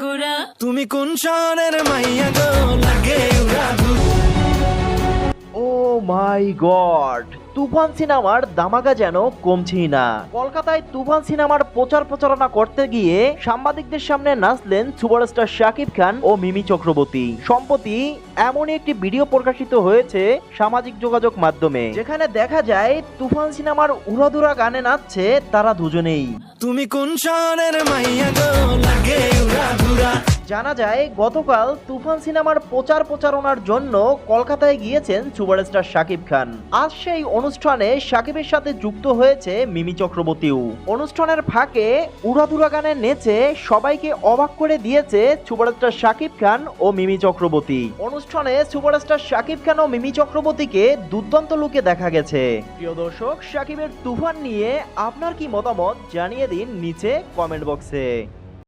ঘোরা। তুমি কোন শহরের মাইয়া গো লাগে উড়া ও মাই গড, তুফান সিনেমার ধামাকা যেন কমছেই না। কলকাতায় তুফান সিনেমার প্রচারণা করতে গিয়ে সাংবাদিকদের সামনে নাচলেন সুপারস্টার শাকিব খান ও মিমি চক্রবর্তী। সম্প্রতি এমনই একটি ভিডিও প্রকাশিত হয়েছে সামাজিক যোগাযোগ মাধ্যমে, যেখানে দেখা যায় তুফান সিনেমার উড়াধুরা গানে নাচছে তারা দুজনেই। তুমি কোন শহরের মাইয়া গো লাগে উড়া ধুরা। জানা যায় গতকাল তুফান সিনেমার প্রচারণার জন্য কলকাতায় গিয়েছেন সুপারস্টার শাকিব খান। আজ সেই অনুষ্ঠানে শাকিবের সাথে যুক্ত হয়েছে মিমি চক্রবর্তীও। অনুষ্ঠানের ফাঁকে উড়াধুরা গানে নেচে সবাইকে অবাক করে দিয়েছে সুপারস্টার শাকিব খান ও মিমি চক্রবর্তী। অনুষ্ঠানে সুপারস্টার শাকিব খান ও মিমি চক্রবর্তীকে দুর্দান্ত লুকে দেখা গেছে। প্রিয় দর্শক, শাকিবের তুফান নিয়ে আপনার কি মতামত জানিয়ে দিন নিচে কমেন্ট বক্সে।